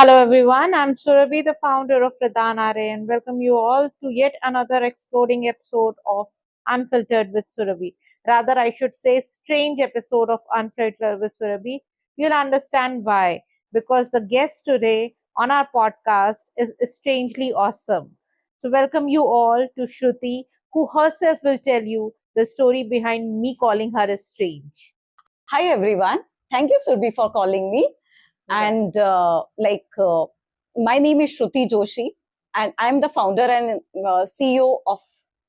Hello everyone, I'm Surabhi, the founder of Pradhan RA, and welcome you all to yet another exploding episode of Unfiltered with Surabhi. Rather, I should say, strange episode of Unfiltered with Surabhi. You'll understand why. Because the guest today on our podcast is strangely awesome. So, welcome you all to Shruti, who herself will tell you the story behind me calling her strange. Hi everyone. Thank you, Surbi, for calling me. And my name is Shruti Joshi, and I'm the founder and CEO of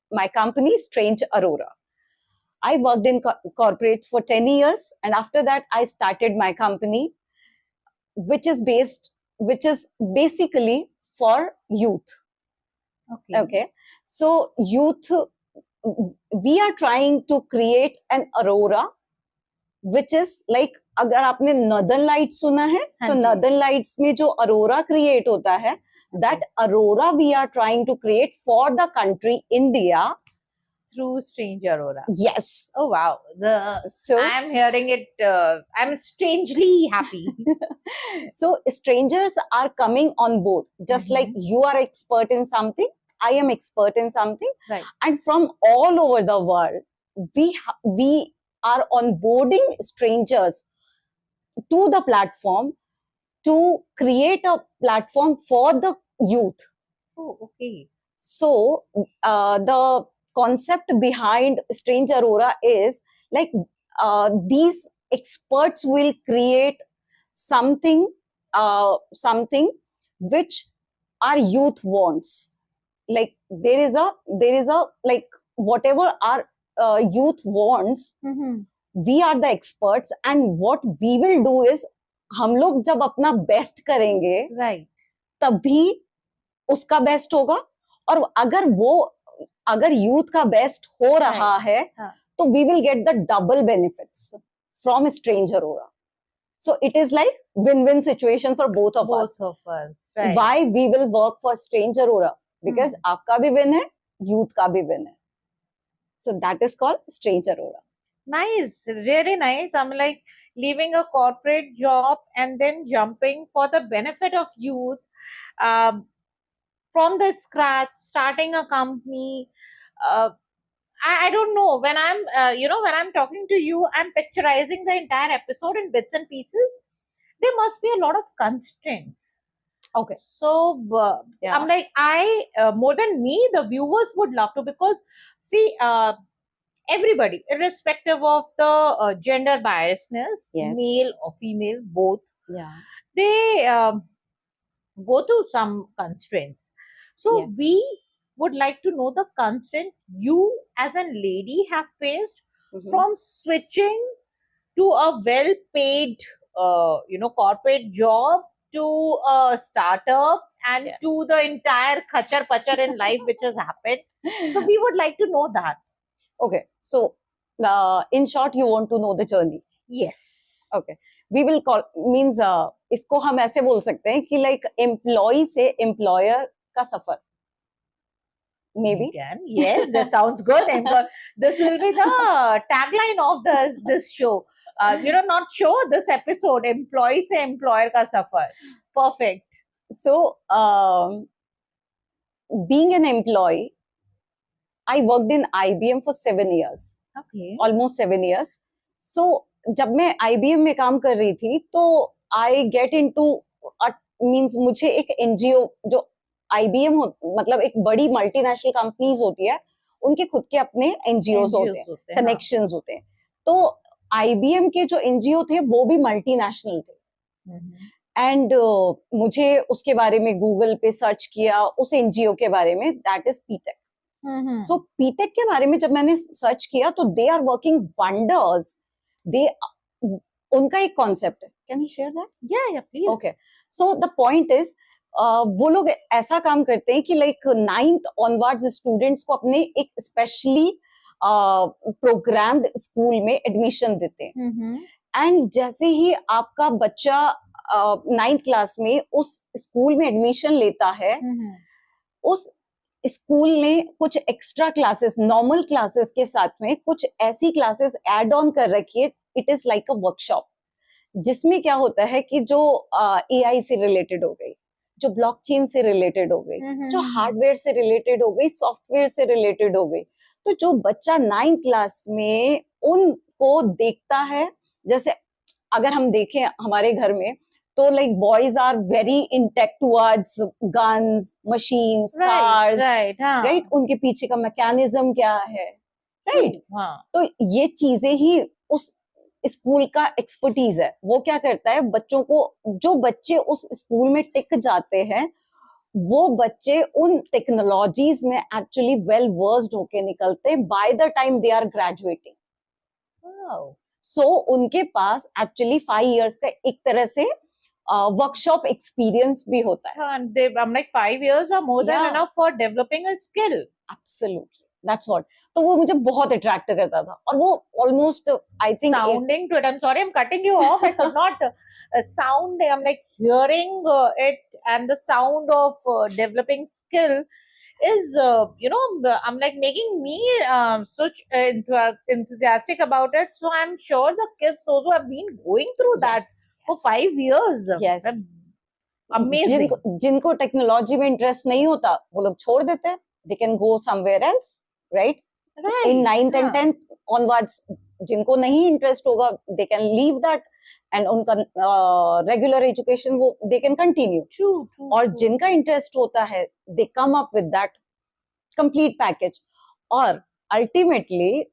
my company, Strange Aurora. I worked in corporates for 10 years, and after that, I started my company, which is basically for youth. Okay. So, youth, we are trying to create an Aurora which is like अगर आपने northern light सुना है तो northern lights में जो Arora create होता है that Aurora we are trying to create for the country India through Strange Aurora. Yes. Oh wow. I'm hearing it. I'm strangely happy. So strangers are coming on board, just like you are expert in something, I am expert in something, Right. and from all over the world we are onboarding strangers to the platform to create a platform for the youth. Oh, okay. So the concept behind Strange Aurora is like these experts will create something which our youth wants. Like there is a like whatever our youth wants, we are the experts, and what we will do is हम लोग जब अपना best करेंगे Right. तभी उसका best होगा, और अगर यूथ का बेस्ट हो रहा है तो we will get the double benefits from Strange Aurora. So it is like win-win situation for both of us. Right. Why we will work for Strange Aurora? Because आपका भी win है, youth का भी win है. So that is called Strange Aurora. Nice, really nice. I'm like leaving a corporate job and then jumping for the benefit of youth, from the scratch, starting a company. I don't know, when I'm talking to you, I'm picturizing the entire episode in bits and pieces. There must be a lot of constraints. Okay. So yeah. I'm like, more than me, the viewers would love to, because see, everybody, irrespective of the gender biasness, Yes. male or female, both, Yeah. they go through some constraints. So Yes. we would like to know the constraint you as a lady have faced from switching to a well-paid, corporate job, to a startup, and Yes. to the entire khachar pachar in life which has happened. So we would like to know that. Okay, so in short, you want to know the journey. Yes. Okay, we will call means इसको हम ऐसे बोल सकते हैं कि like employee से employer का सफर. Maybe. You can. Yes, that sounds good. This will be the tagline of this show. Not show, this episode. Employee से employer का सफर. Perfect. So, being an employee, I worked in IBM for 7 years. Okay. Almost 7 years. So, जब मैं IBM में काम कर रही थी, तो I get into means मुझे एक NGO जो IBM मतलब एक बड़ी मल्टीनेशनल कंपनीज होती है, उनके खुद के अपने NGOs होते हैं, कनेक्शंस होते हैं. तो IBM के जो NGO थे वो भी मल्टीनेशनल थे. एंड मुझे उसके बारे में गूगल पे सर्च किया उस एनजीओ के बारे में, दैट इज पीटेक. सो पीटेक के बारे में जब मैंने सर्च किया तो दे आर वर्किंग वंडर्स. दे उनका एक कॉन्सेप्ट है, कैन यू शेयर दैट? या please. Okay, so the point is वो लोग ऐसा काम करते हैं कि लाइक 9th ऑनवर्ड्स स्टूडेंट्स को अपने एक स्पेशली प्रोग्राम्ड स्कूल में एडमिशन देते हैं. एंड जैसे ही आपका बच्चा 9th क्लास में उस स्कूल में एडमिशन लेता है, उस स्कूल ने कुछ एक्स्ट्रा क्लासेस, नॉर्मल क्लासेस के साथ में कुछ ऐसी क्लासेस ऐड ऑन कर रखी है. It is like a workshop. जिसमें क्या होता है कि जो एआई से रिलेटेड हो गई, जो ब्लॉकचेन से रिलेटेड हो गई, जो हार्डवेयर से रिलेटेड हो गई, सॉफ्टवेयर से रिलेटेड हो गई, तो जो बच्चा 9th क्लास में उनको देखता है, जैसे अगर हम देखें हमारे घर में, तो like boys are very intact towards guns, machines, cars, right, हाँ, राइट, उनके पीछे का मैकेनिज्म क्या है, राइट, हाँ, तो ये चीजें ही उस स्कूल का एक्सपर्टीज है। वो क्या करता है बच्चों को, जो बच्चे उस स्कूल में टिक जाते हैं, वो बच्चे उन टेक्नोलॉजीज में एक्चुअली वेल वर्स्ड होके निकलते by the time they are graduating. So उनके पास एक्चुअली 5 years का एक तरह से वर्कशॉप एक्सपीरियंस भी होता है। I'm like 5 years are more than enough for developing a skill. Absolutely, that's what. तो वो मुझे बहुत अट्रैक्ट करता था, और वो almost I think Sounding to it, I'm sorry, I'm cutting you off. I could not sound. I'm like hearing it, and the sound of developing skill is, I'm like making me such enthusiastic about it. So I'm sure the kids also have been going through that for 5 years. Yes. Amazing. जिनको technology में interest नहीं होता वो लोग छोड़ देते हैं, they can go somewhere else, right, in 9th and 10th onwards जिनको नहीं इंटरेस्ट होगा they can leave that, and उनका रेगुलर एजुकेशन वो दे कैन कंटिन्यू, और जिनका इंटरेस्ट होता है they come up with that complete package, और अल्टीमेटली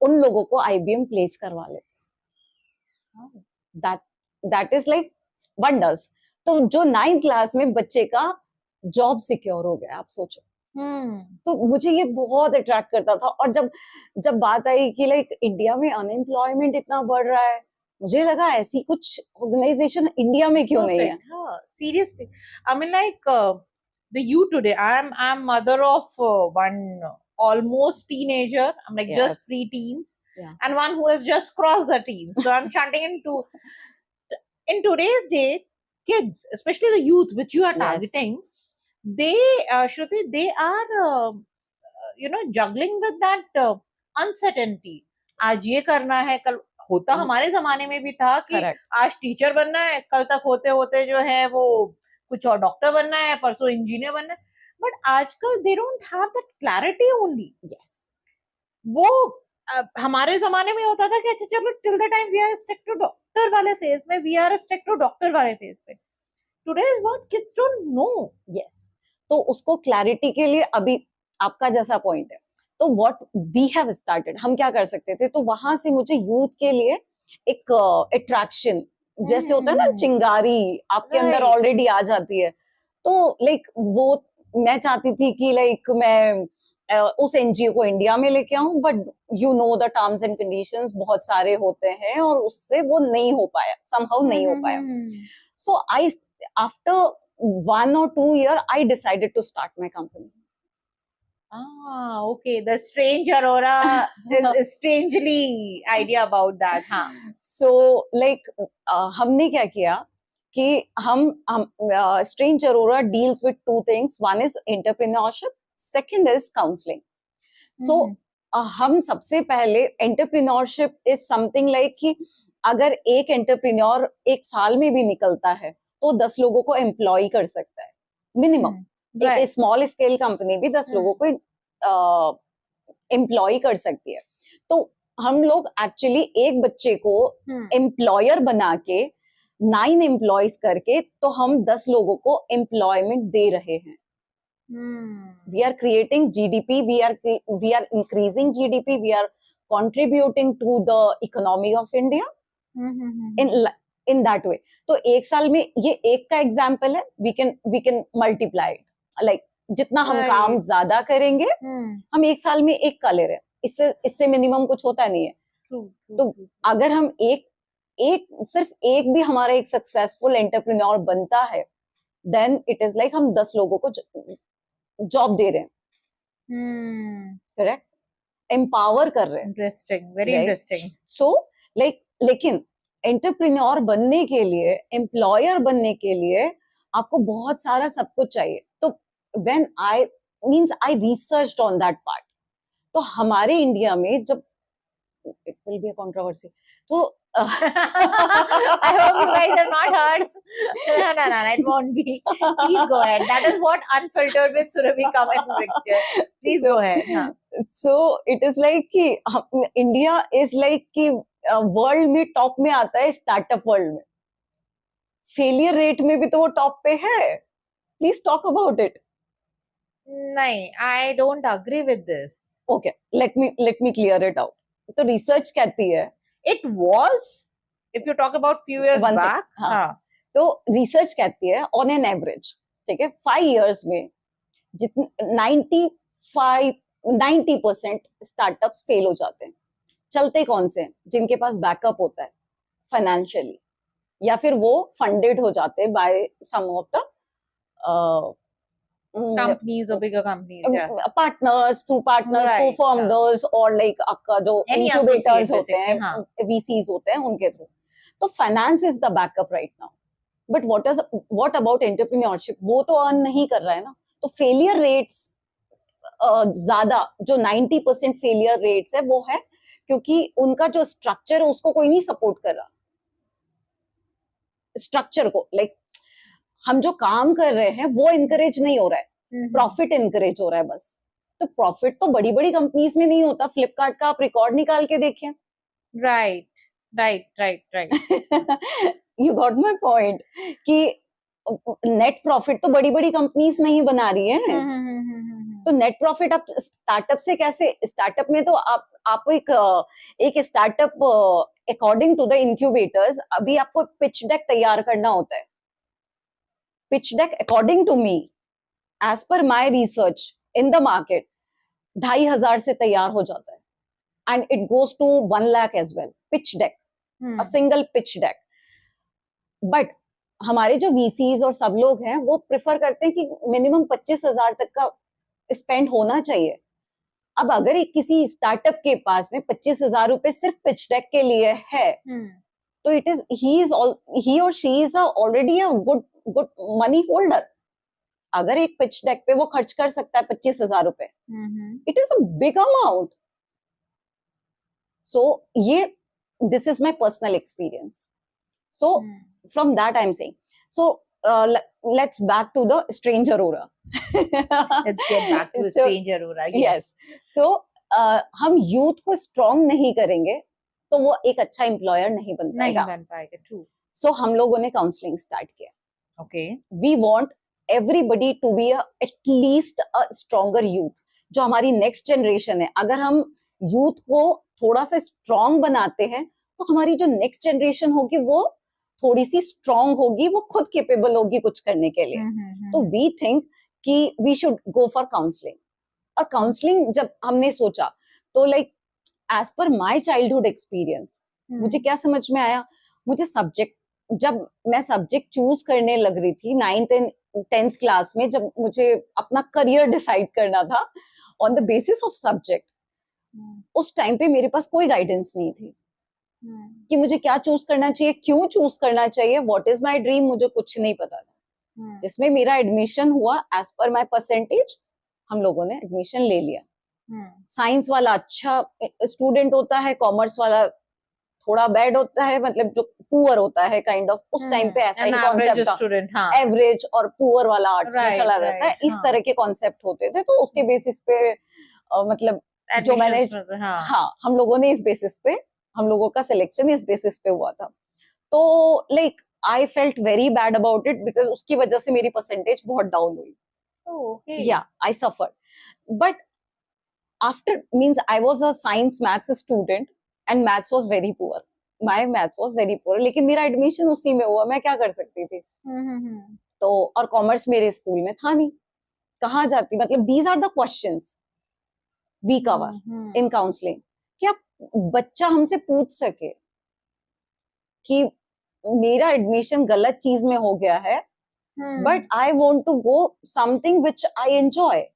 उन लोगों को आईबीएम प्लेस करवा लेते। That is like wonders. तो जो 9th क्लास में बच्चे का जॉब सिक्योर हो गया, आप सोचो। तो मुझे ये बहुत अट्रैक्ट करता था, और जब बात आई कि लाइक इंडिया में अनएम्प्लॉयमेंट इतना बढ़ रहा है, मुझे लगा ऐसी कुछ ऑर्गेनाइजेशन इंडिया में क्यों नहीं है। Seriously, I mean, like the youth today. I'm mother of one almost teenager. I'm like just pre-teens, and one who has just crossed the teens. So I'm shunting in today's day, kids, especially the youth, which you are targeting, they, Shruti, they are juggling with that uncertainty. आज ये करना है, कल होता हमारे जमाने में भी था कि आज टीचर बनना है, कल तक होते होते जो है वो कुछ और डॉक्टर बनना है, परसों इंजीनियर बनना है, बट आजकल they don't have that clarity only. Yes, वो हमारे जमाने में होता था कि अच्छा चलो till the time we are stick to doctor वाले फेज में, we are stick to doctor वाले फेज पे। Today's world kids don't know. Yes, तो उसको क्लैरिटी के लिए अभी आपका जैसा पॉइंट है, तो व्हाट वी हैव स्टार्टेड, हम क्या कर सकते थे, तो वहां से मुझे यूथ के लिए एक अट्रैक्शन जैसे होता है ना, चिंगारी आपके अंदर ऑलरेडी आ जाती है, तो लाइक वो मैं चाहती थी कि लाइक मैं उस एनजीओ को इंडिया में लेके आऊं, but you know the terms and conditions बहुत सारे होते हैं, और उससे वो नहीं हो पाया, समहाउ नहीं हो पाया। सो आई after 1 or 2 years I decided to start my company. Okay, the strange Aurora is strangely idea about that, हाँ. So like हमने क्या किया कि हम Strange Aurora deals with 2 things. One is entrepreneurship, second is counseling. So हम सबसे पहले entrepreneurship is something like कि अगर एक एंटरप्रेन्योर 1 साल में भी निकलता है तो 10 लोगों को एम्प्लॉय कर सकता है मिनिमम। एक स्मॉल स्केल कंपनी भी 10 लोगों को एम्प्लॉय कर सकती है। तो हम लोग एक्चुअली एक बच्चे को एम्प्लॉयर बना के 9 एम्प्लॉयज करके तो हम 10 लोगों को एम्प्लॉयमेंट दे रहे हैं। We are creating GDP, we are increasing GDP, we are contributing to the economy of India in that way. तो 1 साल में ये एक का एग्जाम्पल है, we can multiply it, like जितना हम काम ज्यादा करेंगे हम 1 साल में 1 का ले रहे हैं, इससे मिनिमम कुछ होता नहीं है। तो अगर हम सिर्फ एक भी हमारा एक सक्सेसफुल एंटरप्रेन्योर बनता है, देन इट इज लाइक हम 10 लोगों को जॉब दे रहे हैं, करेक्ट, एम्पावर कर रहे हैं। Interesting, very interesting. So like लेकिन एंटरप्रेन्योर बनने के लिए, एम्प्लॉयर बनने के लिए आपको बहुत सारा सब कुछ चाहिए। तो when I researched on that part, तो हमारे इंडिया में जब it will be a controversy, तो I hope you guys have not heard. No, it won't be. Please go ahead. That is what Unfiltered with Surabhi come in picture. Please So- go ahead. हाँ. So it is like कि India is like कि world में top में आता है startup world में. Failure rate में भी तो वो टॉप पे है. Please talk about it. नहीं, I don't agree with this. Okay, let me clear it out. तो रिसर्च कहती है, It was, if you talk about few years One back. second, हाँ. हाँ. तो रिसर्च कहती है ऑन एन एवरेज, ठीक है, 5 years में जितने 90% स्टार्टअप्स फेल हो जाते हैं. चलते कौन से हैं? जिनके पास बैकअप होता है फाइनेंशियली, या फिर वो फंडेड हो जाते हैं by some of the Companies or bigger companies, yeah. Partners, through partners, Right, cofounders और लाइक आपका जो Any इंक्यूबेटर्स associate होते हैं, basically, हाँ. वीसीज होते हैं, उनके थ्रू. तो finance is the backup right now. But what about entrepreneurship? वो तो अर्न नहीं कर रहा है ना. तो फेलियर रेट्स ज्यादा, जो 90% फेलियर रेट्स है वो है क्योंकि उनका जो स्ट्रक्चर है उसको कोई नहीं सपोर्ट कर रहा. स्ट्रक्चर को लाइक हम जो काम कर रहे हैं वो इनकरेज नहीं हो रहा है. प्रॉफिट इनकरेज हो रहा है बस. तो प्रॉफिट तो बड़ी बड़ी कंपनीज में नहीं होता. फ्लिपकार्ट का आप रिकॉर्ड निकाल के देखिए. Right. You got my point कि नेट प्रॉफिट तो बड़ी बड़ी कंपनीज नहीं बना रही है. तो नेट प्रॉफिट आप स्टार्टअप से कैसे? स्टार्टअप में तो आप एक startup according to the incubators अभी आपको पिच डेक तैयार करना होता है. Pitch deck according to me, as per my research in the market, 2,500 से तैयार हो जाता है. And it goes to 1 lakh as well. Pitch deck, a single pitch deck. But हमारे जो वीसीज और सब लोग हैं वो प्रेफर करते हैं कि मिनिमम 25,000 तक का स्पेंड होना चाहिए. अब अगर एक किसी स्टार्टअप के पास में 25,000 रुपए सिर्फ पिच डेक के लिए है, तो इट इज ही और she is already a good money holder. अगर एक पिच डेक पे वो खर्च कर सकता है 25,000 रुपए, it is a big amount. So ये this is my personal experience. So from that I'm saying. So let's back to the strange Aurora. Let's get back to the So, strange Aurora. yes. So हम youth को strong नहीं करेंगे तो वो एक अच्छा employer नहीं बन नहीं पाएगा. बन पाएगा. True. सो हम लोगों ने काउंसलिंग स्टार्ट किया. Okay. We want everybody to be at least a stronger youth. जो हमारी नेक्स्ट जनरेशन है, अगर हम यूथ को थोड़ा सा स्ट्रॉन्ग बनाते हैं तो हमारी जो नेक्स्ट जनरेशन होगी वो थोड़ी सी स्ट्रॉन्ग होगी, वो खुद केपेबल होगी कुछ करने के लिए. तो वी थिंक कि we should go for counselling. और काउंसलिंग जब हमने सोचा तो like as per my childhood experience मुझे क्या समझ में आया, मुझे सब्जेक्ट, जब मैं सब्जेक्ट चूज करने लग रही थी 9th and 10th क्लास में, जब मुझे अपना करियर डिसाइड करना था on the basis of subject, उस टाइम पे मेरे पास कोई गाइडेंस नहीं थी कि मुझे क्या चूज करना चाहिए, क्यों चूज करना चाहिए, व्हाट इज माय ड्रीम, मुझे कुछ नहीं पता था. जिसमें मेरा एडमिशन हुआ एज पर माय परसेंटेज, हम लोगों ने एडमिशन ले लिया. साइंस वाला अच्छा स्टूडेंट होता है, कॉमर्स वाला थोड़ा बैड होता है, मतलब जो पुअर होता है काइंड ऑफ. उस टाइम पे ऐसा ही कॉन्सेप्ट था, एवरेज और पुअर वाला आर्ट्स में चला जाता है. इस तरह के कॉन्सेप्ट होते थे. तो उसके बेसिस पे मतलब जो मैंने हम लोगों ने इस बेसिस पे, हम लोगों का सिलेक्शन इस बेसिस पे हुआ था. तो like I felt very bad about it because उसकी वजह से मेरी परसेंटेज बहुत डाउन हुई. या I suffered. But after means I was a science maths student and maths was very poor. My maths was very poor, लेकिन मेरा admission उसी में हुआ. मैं क्या कर सकती थी. तो और कॉमर्स मेरे स्कूल में था नहीं, कहाँ जाती. मतलब these are the questions we cover in counselling. क्या बच्चा हमसे पूछ सके कि मेरा एडमिशन गलत चीज में हो गया है, but I want to go something which I enjoy.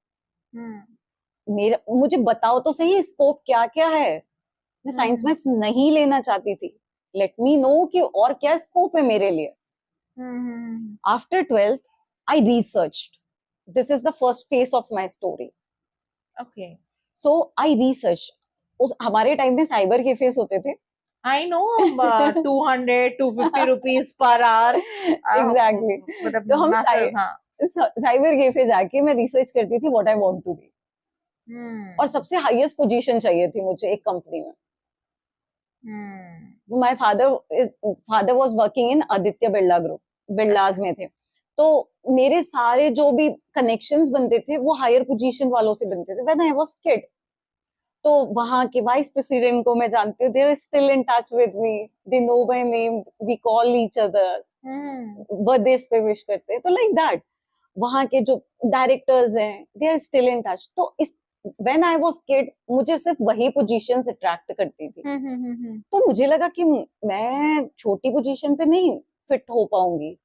मुझे बताओ तो सही स्कोप क्या क्या है. मैं साइंस मैथ्स नहीं लेना चाहती थी. लेट मी नो कि और क्या स्कोप है मेरे लिए. After 12th I researched. This is the first phase of my story. Okay. So I research. उस हमारे टाइम में साइबर कैफेस होते थे. I know 200 250 rupees per hour. Exactly मतलब तो हम massive, हाँ. साइबर कैफे जाके मैं रिसर्च करती थी what I want to be, और Hmm. सबसे हाईएस्ट पोजीशन चाहिए थी मुझे एक कंपनी में. Hmm. My father was working in Aditya Birla group, Birlas में थे. तो मेरे सारे जो भी कनेक्शंस बनते थे वो हायर पोजीशन वालों से बनते थे व्हेन आई वाज किड. तो वहां के वाइस प्रेसिडेंट को मैं जानती हूँ, they are still in touch with me, they know my name, we call each other, Hmm. Birthday पे विश करते हैं, तो लाइक दैट. वहां के जो डायरेक्टर्स हैं they are still in touch. तो इस व्हेन आई वाज किड मुझे सिर्फ वही पोजीशंस अट्रैक्ट करती थी. Hmm. तो मुझे लगा कि मैं छोटी पोजीशन पे नहीं फिट हो पाऊंगी.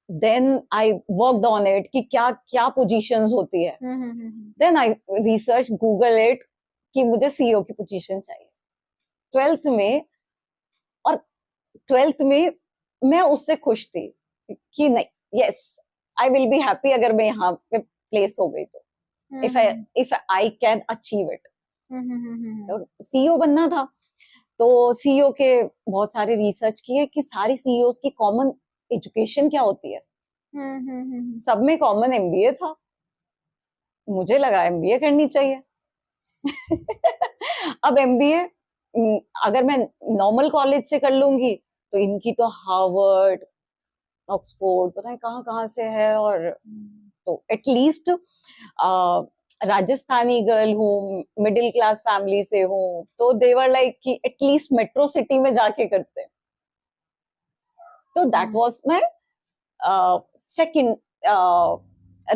Then I worked on it कि क्या क्या पोजीशंस होती है. Hmm. Then I research Google it कि मुझे सीईओ की पोजीशन चाहिए 12th में. और 12th में मैं उससे खुश थी कि नहीं, yes I will be happy अगर मैं यहाँ पे प्लेस हो गई तो, if I can achieve it. तो सीईओ बनना था. तो सीईओ के बहुत सारे रिसर्च किए कि सारी सीईओ की कॉमन एजुकेशन क्या होती है. सब में कॉमन एमबीए था. मुझे लगा एमबीए करनी चाहिए. अब एमबीए अगर मैं नॉर्मल कॉलेज से कर लूंगी तो इनकी तो हार्वर्ड, ऑक्सफोर्ड, पता नहीं कहाँ कहाँ से है. और तो एटलीस्ट राजस्थानी गर्ल हूँ, मिडिल क्लास फैमिली से हूँ, तो देवर लाइक कि एटलीस्ट मेट्रो सिटी में जाके करते हैं. तो that was my second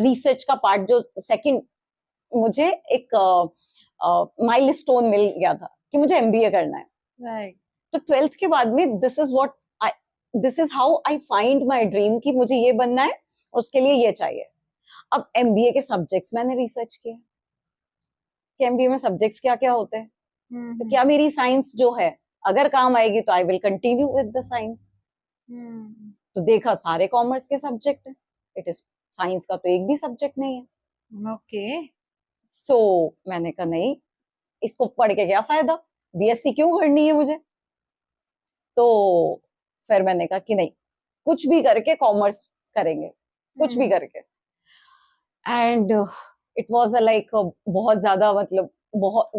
research का पार्ट. जो सेकंड मुझे एक माइलस्टोन मिल गया था कि मुझे एमबीए करना है. Right. तो 12th के बाद में this is how I find my dream कि मुझे ये बनना है, उसके लिए ये चाहिए. अब एमबीए के सब्जेक्ट्स मैंने रिसर्च किया कि एमबीए में सब्जेक्ट्स क्या क्या होते हैं. तो क्या मेरी साइंस जो है अगर काम आएगी तो I will continue with the science. तो देखा सारे कॉमर्स के सब्जेक्ट है, इट इज साइंस का तो एक भी सब्जेक्ट नहीं है. Okay. सो मैंने कहा नहीं, इसको पढ़ के क्या फायदा, बीएससी क्यों करनी है मुझे. तो फिर मैंने कहा कि नहीं, कुछ भी करके कॉमर्स करेंगे, कुछ भी करके. एंड इट वाज लाइक बहुत ज्यादा, मतलब बहुत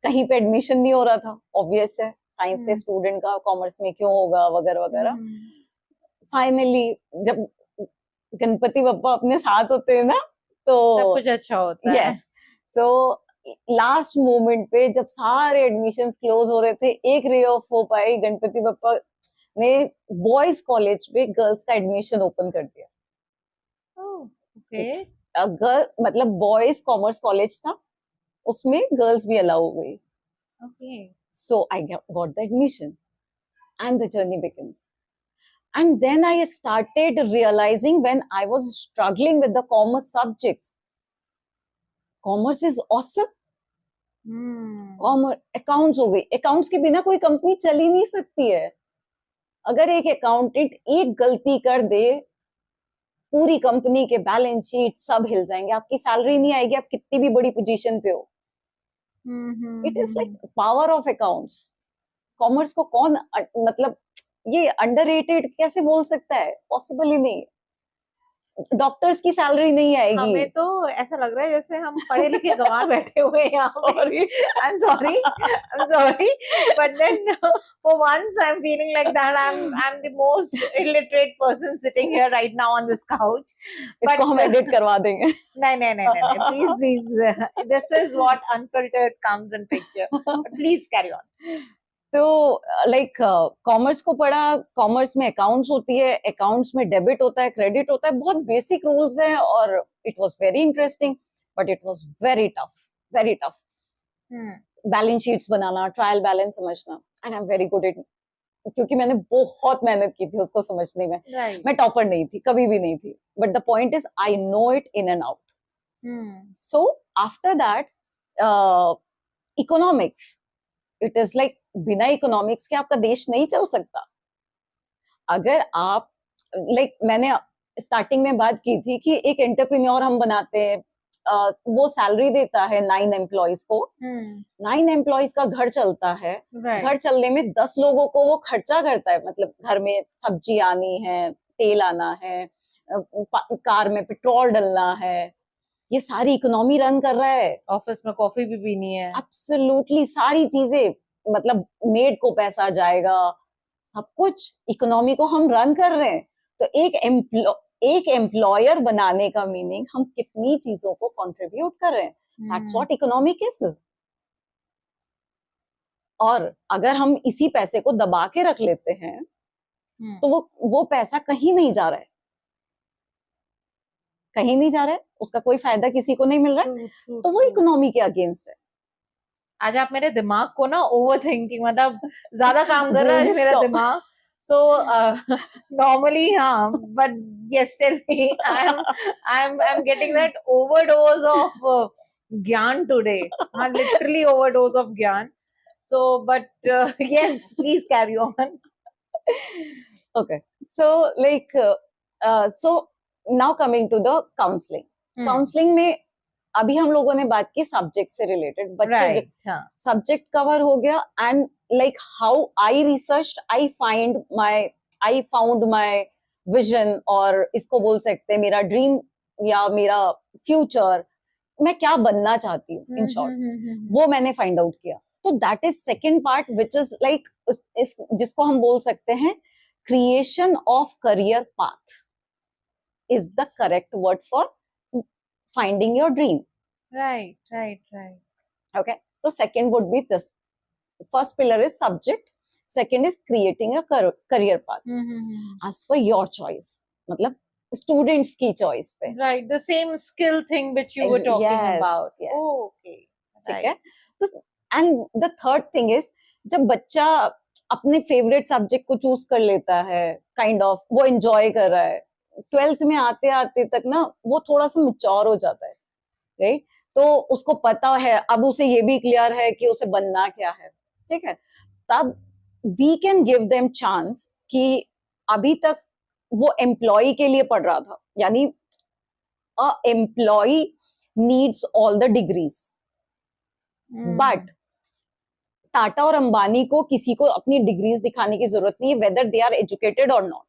कहीं पे एडमिशन नहीं हो रहा था. ऑब्वियस है, साइंस के स्टूडेंट का कॉमर्स में क्यों होगा वगैरह वगैरह. फाइनली जब गणपति बप्पा अपने साथ होते हैं ना तो सब कुछ अच्छा होता है. यस. सो लास्ट मोमेंट पे जब सारे एडमिशंस क्लोज हो रहे थे, एक ray of hope I, Ganpati Bappa ने बॉयज कॉलेज में गर्ल्स का एडमिशन ओपन कर दिया. Okay. गर्ल मतलब बॉयज कॉमर्स कॉलेज था, उसमें गर्ल्स भी अलाउ हो गई. Okay. So I got the admission and the journey begins. And then I started realizing when I was struggling with the commerce subjects, commerce is awesome. Commerce accounts हो गई, accounts के बिना कोई company चल ही नहीं सकती है. अगर एक अकाउंटेंट एक गलती कर दे, पूरी कंपनी के बैलेंस शीट सब हिल जाएंगे, आपकी सैलरी नहीं आएगी, आप कितनी भी बड़ी पोजीशन पे हो. It is like power of accounts. Commerce को कौन मतलब ये अंडररेटेड कैसे बोल सकता है, पॉसिबल ही नहीं. डॉक्टर्स की सैलरी नहीं आएगी. हमें तो ऐसा लग रहा है जैसे हम पढ़े लिखे गंवार बैठे हुए हैं यहाँ पे. Sorry. I'm sorry, but then for once I'm feeling like that I'm the most illiterate person sitting here right now on this couch. इसको हम एडिट करवा देंगे. नहीं, please, this is what unfiltered comes in picture. But please carry on. तो like commerce को पढ़ा, commerce में accounts होती है, अकाउंट्स में डेबिट होता है, क्रेडिट होता है, बहुत बेसिक रूल्स हैं. और it was very interesting but it was very tough. Balance sheets बनाना, ट्रायल बैलेंस समझना, and I am very good at, क्योंकि मैंने बहुत मेहनत की थी उसको समझने में. Right. मैं टॉपर नहीं थी, कभी भी नहीं थी, but the point is I know it in and out. So after that economics, it is like बिना इकोनॉमिक्स के आपका देश नहीं चल सकता. अगर आप लाइक मैंने स्टार्टिंग में बात की थी कि एक एंटरप्रेन्योर हम बनाते हैं वो सैलरी देता है 9 एम्प्लॉयज को, 9 एम्प्लॉयज का घर चलता है, right. घर चलने में 10 लोगों को वो खर्चा करता है, मतलब घर में सब्जी आनी है, तेल आना है, कार में पेट्रोल डलना है, ये सारी इकोनॉमी रन कर रहा है। ऑफिस में कॉफी भी पीनी है, एब्सोल्युटली सारी चीजें, मतलब मेड को पैसा जाएगा, सब कुछ इकोनॉमी को हम रन कर रहे हैं। तो एक एम्प्लॉयर बनाने का मीनिंग हम कितनी चीजों को कंट्रीब्यूट कर रहे हैं, दैट्स व्हाट इकोनॉमिक इज। और अगर हम इसी पैसे को दबा के रख लेते हैं तो वो पैसा कहीं नहीं जा रहा है, कहीं नहीं जा रहा है, उसका कोई फायदा किसी को नहीं मिल रहा है, तो वो इकोनॉमी के अगेंस्ट है। आज आप मेरे दिमाग को ना ओवर थिंकिंग, मतलब ज्यादा काम कर रहा है मेरा दिमाग। So normally, but yes, tell me, I'm getting that overdose of gyan today. Literally overdose of gyan. So, but yes, please carry on. Okay, so like, so now coming to the counseling. Counseling में अभी हम लोगों ने बात की subject से related, बच्चे subject cover हो गया, and like how I research, I found my vision, और इसको बोल सकते हैं मेरा ड्रीम या मेरा फ्यूचर, मैं क्या बनना चाहती हूँ, इन शॉर्ट वो मैंने फाइंड आउट किया। तो that is second part, which is like जिसको हम बोल सकते हैं creation of career path is the correct word for finding your dream. Right. Okay, so second would be this. First pillar is subject, second is creating a career path as per your choice, मतलब students की choice पे, right, the same skill thing which you were talking about. Yes. Oh, okay, ठीक है। तो and the third thing is, जब बच्चा अपने favorite subject को choose कर लेता है, kind of वो enjoy कर रहा है, 12th में आते आते तक ना वो थोड़ा सा मैच्योर हो जाता है, राइट? तो उसको पता है, अब उसे ये भी क्लियर है कि उसे बनना क्या है, ठीक है? तब we can give them chance कि अभी तक वो एम्प्लॉय के लिए पढ़ रहा था, यानी a employ needs all the degrees, but Tata और अंबानी को किसी को अपनी डिग्रीज दिखाने की जरूरत नहीं है, वेदर दे आर एजुकेटेड और not.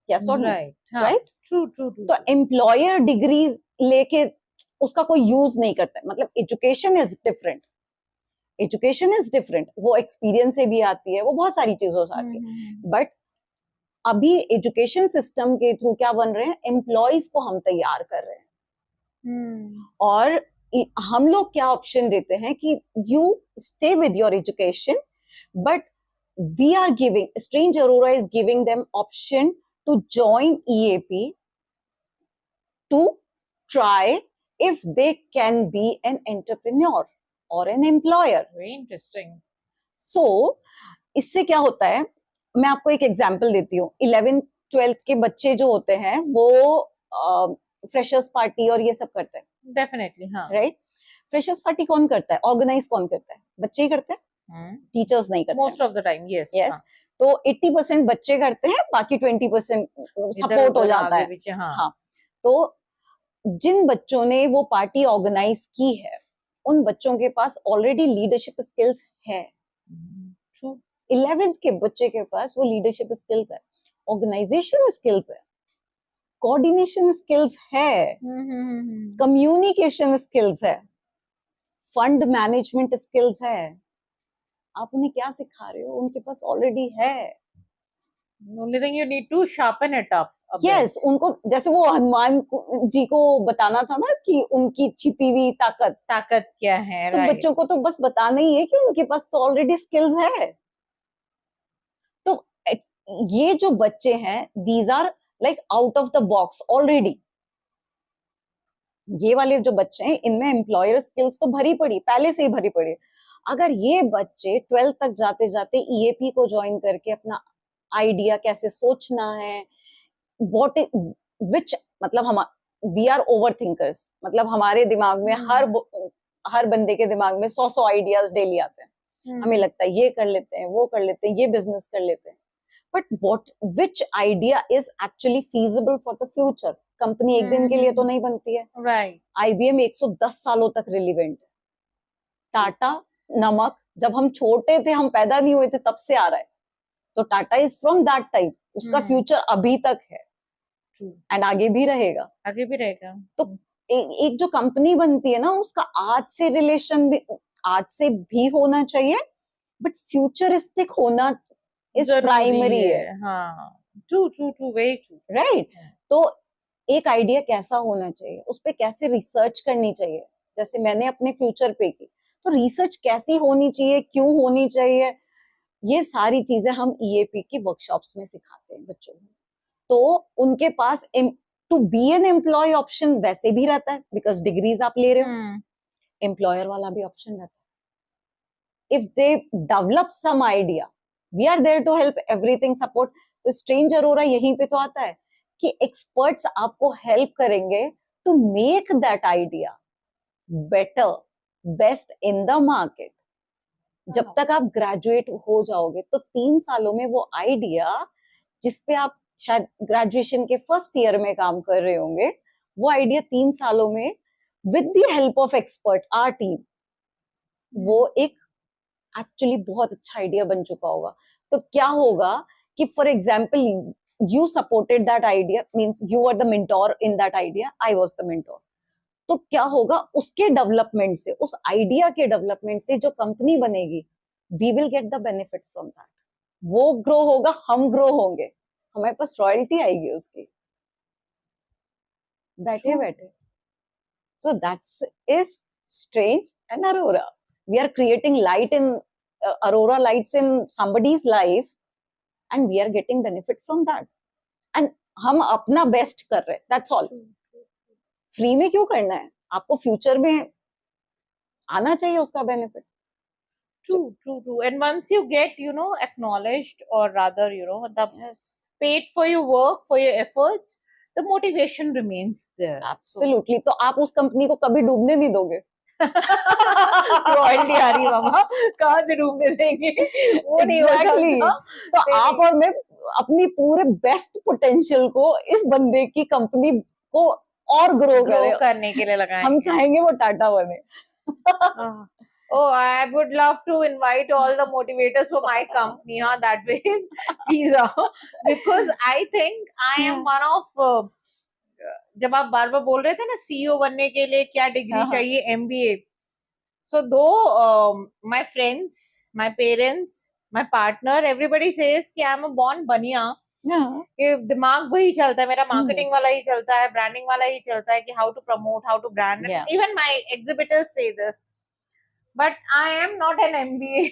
Yes or no? Right? True. तो एम्प्लॉयर डिग्रीज लेके उसका कोई यूज नहीं करता है, मतलब एजुकेशन इज डिफरेंट, वो एक्सपीरियंस से भी आती है, वो बहुत सारी चीजों से आती है, बट अभी एजुकेशन सिस्टम के थ्रू क्या बन रहे हैं, एम्प्लॉयज को हम तैयार कर रहे हैं। और हम लोग क्या ऑप्शन देते हैं कि you stay with your education, but we are giving, Strange Arora is giving them option to join EAP to try if they can be an entrepreneur or an employer. Very interesting. So, इससे क्या होता है, मैं आपको एक example देती हूँ। 11th 12th के बच्चे जो होते हैं वो फ्रेशर्स पार्टी और ये सब करते हैं, डेफिनेटली, हाँ, राइट? फ्रेशर्स पार्टी कौन करता है, ऑर्गेनाइज कौन करता है, बच्चे ही करते हैं, टीचर्स नहीं करते most of the time. Yes. तो 80% बच्चे करते हैं, बाकी 20% सपोर्ट हो जाता है। हाँ, तो जिन बच्चों ने वो पार्टी ऑर्गेनाइज की है, उन बच्चों के पास ऑलरेडी लीडरशिप स्किल्स है। 11th के बच्चे के पास वो लीडरशिप स्किल्स है, ऑर्गेनाइजेशन स्किल्स है, कोऑर्डिनेशन स्किल्स है, कम्युनिकेशन स्किल्स है, फंड मैनेजमेंट स्किल्स है। आप उन्हें क्या सिखा रहे हो, उनके पास ऑलरेडी है। Only thing you need to sharpen it up a bit. Yes, उनको जैसे वो हनुमान जी को बताना था ना कि उनकी छिपी हुई ताकत क्या है, तो बच्चों को तो बस बताना ही है कि उनके पास तो ऑलरेडी स्किल्स है। तो ये जो बच्चे हैं, these are like out of the box already। ये वाले जो बच्चे हैं, इनमें एम्प्लॉयर स्किल्स तो भरी पड़ी, पहले से ही भरी पड़ी। अगर ये बच्चे 12th तक जाते जाते EAP को ज्वाइन करके अपना आइडिया कैसे सोचना है, व्हाट विच, मतलब हम वी आर ओवर थिंकर्स, मतलब हमारे दिमाग में हर बंदे के दिमाग में 100 आइडियाज डेली आते हैं। हमें लगता है ये कर लेते हैं, वो कर लेते हैं, ये बिजनेस कर लेते हैं, but what which idea is actually feasible for the future. Company एक दिन के लिए तो नहीं बनती है. राइट. IBM 110 सालों तक रिलीवेंट है. टाटा, नमक, जब हम छोटे थे, हम पैदा नहीं हुए थे, तब से आ रहा है. तो Tata is from that time. उसका फ्यूचर अभी तक है एंड आगे भी रहेगा. आगे भी रहेगा. तो एक जो कंपनी बनती है ना, उसका आज से रिलेशन भी आज से भी होना चाहिए, बट फ्यूचरिस्टिक होना इज प्राइमरी है. हाँ, true true true, very true. Right. तो एक आइडिया कैसा होना चाहिए, उस पे कैसे रिसर्च करनी चाहिए. जैसे मैंने अपने फ्यूचर पे की, तो रिसर्च कैसी होनी चाहिए, क्यों होनी चाहिए, ये सारी चीजें हम EAP की वर्कशॉप्स में सिखाते हैं बच्चों को. तो उनके पास to be an employ option वैसे भी रहता है, बिकॉज डिग्रीज आप ले रहे हो. एम्प्लॉयर वाला भी ऑप्शन रहता है. If they develop some idea, we are there to help everything, support. तो स्ट्रेंज अरोरा यहीं पे तो आता है कि एक्सपर्ट्स आपको हेल्प करेंगे to make that idea better, best in the market. जब तक आप ग्रेजुएट हो जाओगे तो 3 सालों में वो आइडिया, जिसपे आप शायद ग्रेजुएशन के फर्स्ट ईयर में काम कर रहे होंगे, वो आइडिया 3 सालों में with the help of expert, our team, वो एक एक्चुअली बहुत अच्छा आइडिया बन चुका होगा. तो क्या होगा कि for example you supported that idea, means you were the mentor in that idea, I was the mentor. तो क्या होगा, उसके डेवलपमेंट से, उस आइडिया के डेवलपमेंट से जो कंपनी बनेगी, we will get the benefit from that. वो ग्रो होगा, हम ग्रो होंगे, हमारे पास रॉयल्टी आएगी उसकी, बैठे बैठे. So that is Strange and Aurora. We are creating light in Aurora lights in somebody's life, and we are getting benefit from that. And हम अपना बेस्ट कर रहे हैं, that's all. फ्री में क्यों करना है, आपको फ्यूचर में आना चाहिए उसका benefit. True, true, true. And once you get, acknowledged, or rather, paid for your work, for your efforts, the motivation remains there. Absolutely. तो आप उस कंपनी को कभी डूबने नहीं दोगे. रॉयल्टी आ रही मामा, कहाँ से डूबने देंगे, वो नहीं हो सकता. तो आप और मैं अपनी पूरे बेस्ट पोटेंशियल को इस बंदे की कंपनी को और ग्रो करने के लिए लगाएं. हम चाहेंगे वो टाटा बने. Oh, I would love to invite all the motivators for my company, that way, please, because I think I am one of, जब आप बार बार बोल रहे थे ना CEO बनने के लिए क्या डिग्री चाहिए, MBA. So though my friends, my parents, my partner, everybody says कि I'm a born बनिया, कि दिमाग वही चलता है मेरा, मार्केटिंग वाला ही चलता है, ब्रांडिंग वाला ही चलता है, कि how to promote, how to brand. Even my exhibitors say this, but I am not an MBA.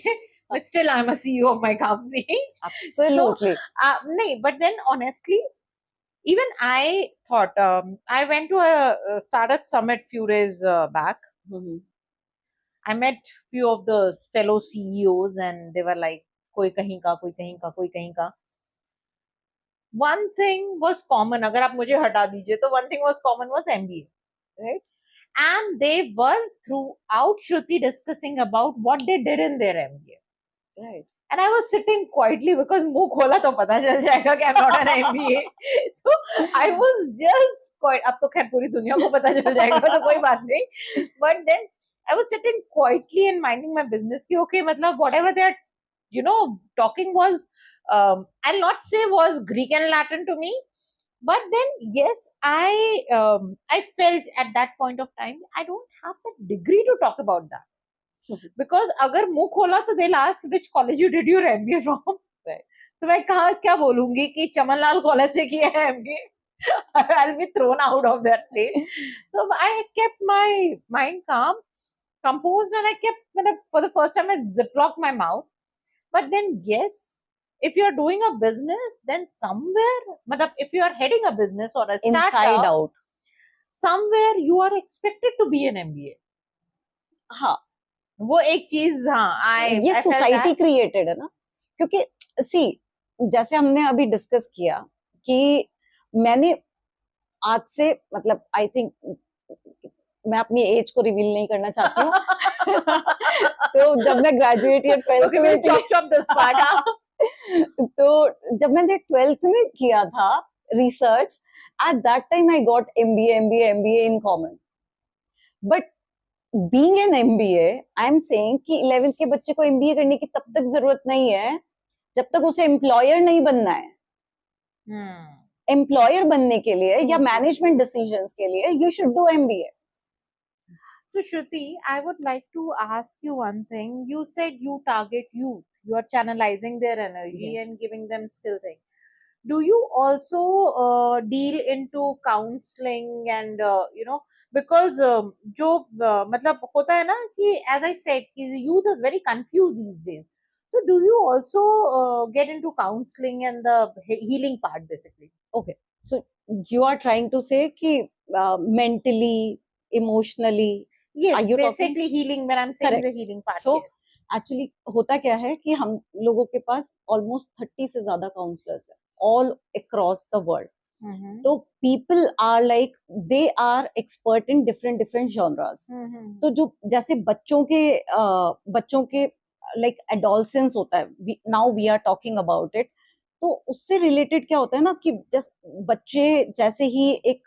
But still I'm a CEO of my company. Absolutely. So, nahin, but then honestly, even I thought, I went to a startup summit few days back. I met few of the fellow CEOs and they were like, koi kahin ka, koi kahin ka, koi kahin ka. One thing was common, agar aap mujhe hata dijiye, to one thing was common was MBA, right? And they were throughout Shruti discussing about what they did in their MBA. Right. And I was sitting quietly because मुंह खोला तो पता चल जाएगा कि I'm not an MBA. So I was just quiet. अब तो खैर पूरी दुनिया को पता चल जाएगा तो कोई बात नहीं. But then I was sitting quietly and minding my business कि okay, मतलब whatever they are, talking was, I'll not say was Greek and Latin to me. But then, yes, I felt at that point of time, I don't have the degree to talk about that. Because अगर मुंह खोला तो they'll ask which college you did your MBA from. Right. तो मैं क्या बोलूंगी कि Chamanlal college से किया है MBA. I'll be thrown out of that place. So I kept my mind calm, composed, and I kept, for the first time I ziplocked my mouth. But then, yes, if you're doing a business, then somewhere, if you are heading a business or a startup, inside out, somewhere you are expected to be an MBA. हाँ, वो एक चीज, हाँ, ये society created है ना, क्योंकि जैसे हमने अभी डिस्कस किया कि मैंने आज से, मतलब आई थिंक मैं अपनी एज को रिवील नहीं करना चाहती हूँ. तो जब मैं ग्रेजुएट ईयर 12th में थी, तो जब मैंने 12th में किया था research, at that time I got MBA in common, but being an MBA I am saying कि 11th के बच्चे को एमबीए करने की तब तक जरूरत नहीं है जब तक उसे एम्प्लॉयर नहीं बनना है. एम्प्लॉयर बनने के लिए या मैनेजमेंट डिसीजंस के लिए you should do MBA. So, Shruti, I would like to ask you one thing. You said you target youth. You are channelizing their energy Yes. and giving them skill thing. Do you also deal into counseling and because जो मतलब होता है ना कि as I said कि the youth is very confused these days. So do you also get into counseling and the healing part basically? Okay, so you are trying to say कि mentally, emotionally, Yes, are you talking? basically healing when I'm saying Correct. the healing part. So Yes. Actually होता क्या है कि हम लोगों के पास almost 30 से ज्यादा काउंसलर्स है all across the world. Mm-hmm. तो people are like they are expert in different different genres. Mm-hmm. तो जो जैसे बच्चों के लाइक एडोलसेंस होता है, now we are talking about it. तो उससे रिलेटेड क्या होता है ना कि जस्ट बच्चे जैसे ही एक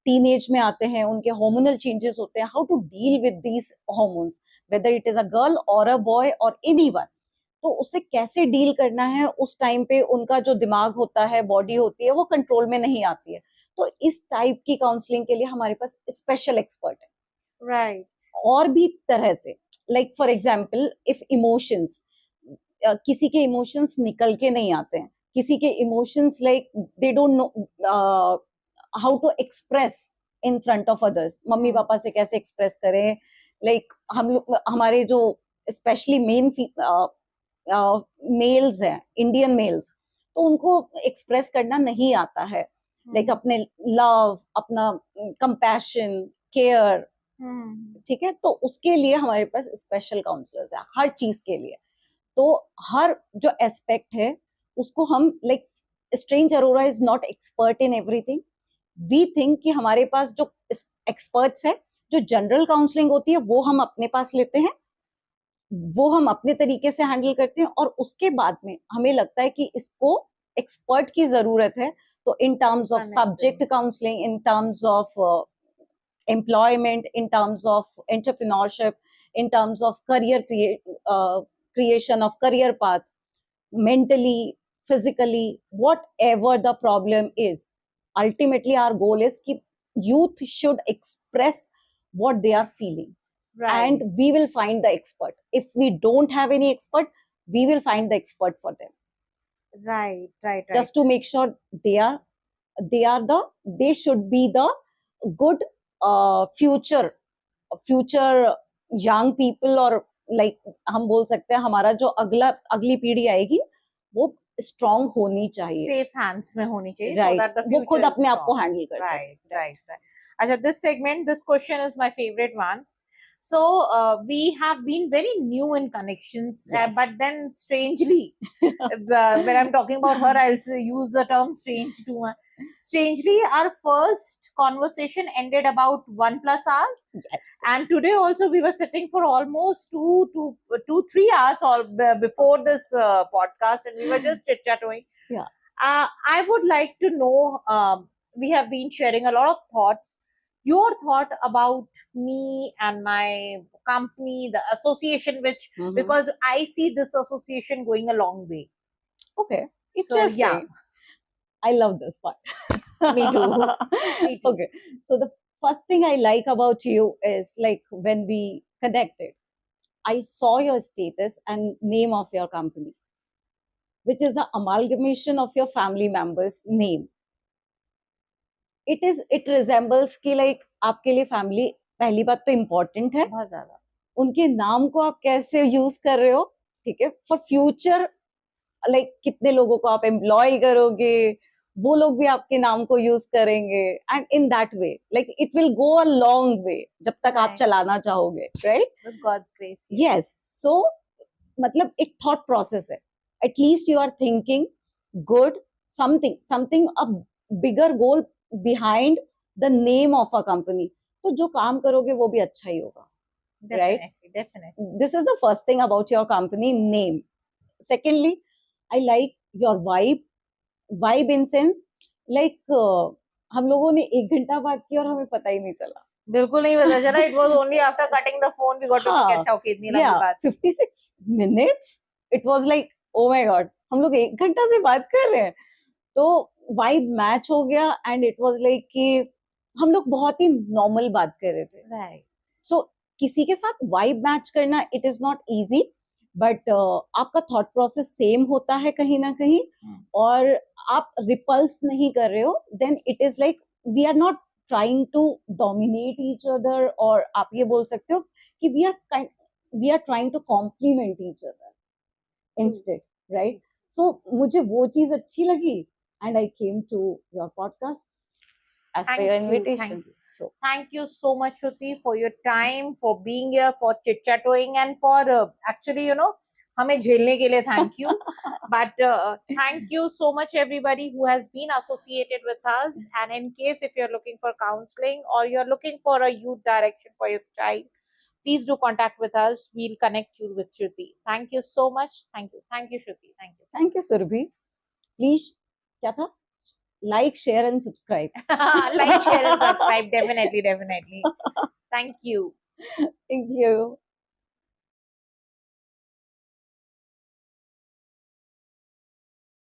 टीनेज में आते हैं, उनके हार्मोनल चेंजेस होते हैं, how to deal with these hormones, whether it is a girl और अ बॉय और एनीवन. तो उससे कैसे डील करना है उस टाइम पे उनका जो दिमाग होता है, बॉडी होती है, वो कंट्रोल में नहीं आती है. तो इस टाइप की काउंसलिंग के लिए हमारे पास स्पेशल एक्सपर्ट है. Right. और भी तरह से, like for example if emotions, किसी के इमोशंस निकल के नहीं आते हैं, किसी के emotions like they don't know how to express in front of others. मम्मी पापा से कैसे एक्सप्रेस करें, लाइक हम लोग हमारे जो स्पेशली मेल्स हैं, इंडियन मेल्स, तो उनको एक्सप्रेस करना नहीं आता है, लाइक अपने लव, अपना कंपैशन, केयर. ठीक है, तो उसके लिए हमारे पास स्पेशल काउंसलर्स है हर चीज के लिए. तो हर जो एस्पेक्ट है उसको हम like strange Arora is not expert in everything. We think कि हमारे पास जो एक्सपर्ट्स है, जो जनरल काउंसलिंग होती है वो हम अपने पास लेते हैं, वो हम अपने तरीके से हैंडल करते हैं, और उसके बाद में हमें लगता है कि इसको एक्सपर्ट की जरूरत है. तो in terms of subject counselling, in terms of employment, in terms of entrepreneurship, in terms of career creation of career path, mentally, physically, whatever the problem is, ultimately our goal is that youth should express what they are feeling. Right. And we will find the expert. If we don't have any expert, we will find the expert for them. Right. Just to make sure they should be the good future young people, और like हम बोल सकते हैं हमारा जो अगली पीढ़ी आएगी वो स्ट्रॉन्ग होनी चाहिए, सेफ हैंड्स में होनी चाहिए, राइट, so that the वो future खुद is अपने आप को strong. हैंडल कर सके. Right. अच्छा, this segment, this question is my favorite one. So we have been very new in connections, Yes. but then strangely, when I'm talking about her, I'll use the term strange too much. Strangely, our first conversation ended about 1+ hour. Yes. And today also we were sitting for almost 3 hours all before this podcast, and we were just chit-chatting. Yeah. I would like to know, we have been sharing a lot of thoughts, your thought about me and my company, the association, which because I see this association going a long way. Okay, So, interesting. yeah. I love this part. Me too. Me too. Okay, so the first thing I like about you is like when we connected, I saw your status and name of your company, which is an amalgamation of your family members' name. It resembles कि like आपके लिए family पहली बात तो important है, बहुत ज़्यादा. उनके नाम को आप कैसे यूज कर रहे हो, ठीक है, फॉर फ्यूचर, लाइक कितने लोगों को आप एम्प्लॉय करोगे, वो लोग भी आपके नाम को यूज करेंगे, and in that way like it will go a long way जब तक आप चलाना चाहोगे, right, With God's grace. Yes. So मतलब एक थॉट प्रोसेस है, at least you are thinking good, something a bigger goal behind the name of a company. तो जो काम करोगे वो भी अच्छा ही होगा, Definitely. This is the first thing about your company name. Secondly, I like your vibe in sense like हम लोगों ने 1 घंटा बात की और हमें पता ही नहीं चला. बिल्कुल नहीं पता चला. It was only after cutting the phone we got to know कि हाँ, अच्छा ओके इतनी लंबी yeah, बात. 56 minutes. It was like, oh my god, हम लोग 1 घंटा से बात कर रहे हैं. तो वाइब मैच हो गया एंड इट वाज लाइक कि हम लोग बहुत ही नॉर्मल बात कर रहे थे. Right. सो किसी के साथ वाइब मैच करना it is not easy, but आपका थॉट प्रोसेस सेम होता है कहीं ना कहीं और आप रिपल्स नहीं कर रहे हो, then it is like we are not trying to dominate each other, और आप ये बोल सकते हो कि we are trying to complement each other instead, right? So मुझे वो चीज अच्छी लगी and I came to your podcast as per Thank your you, invitation. thank you. So Thank you so much, Shruti, for your time, for being here, for chit-chatting, and for actually, हमें झेलने के लिए thank you. But thank you so much, everybody who has been associated with us. And in case if you're looking for counseling or you're looking for a youth direction for your child, please do contact with us. We'll connect you with Shruti. Thank you so much. Thank you, Shruti. thank you, Surabhi. Please, क्या था? Like, share and subscribe. Like, share, and subscribe. Definitely. Thank you. Thank you.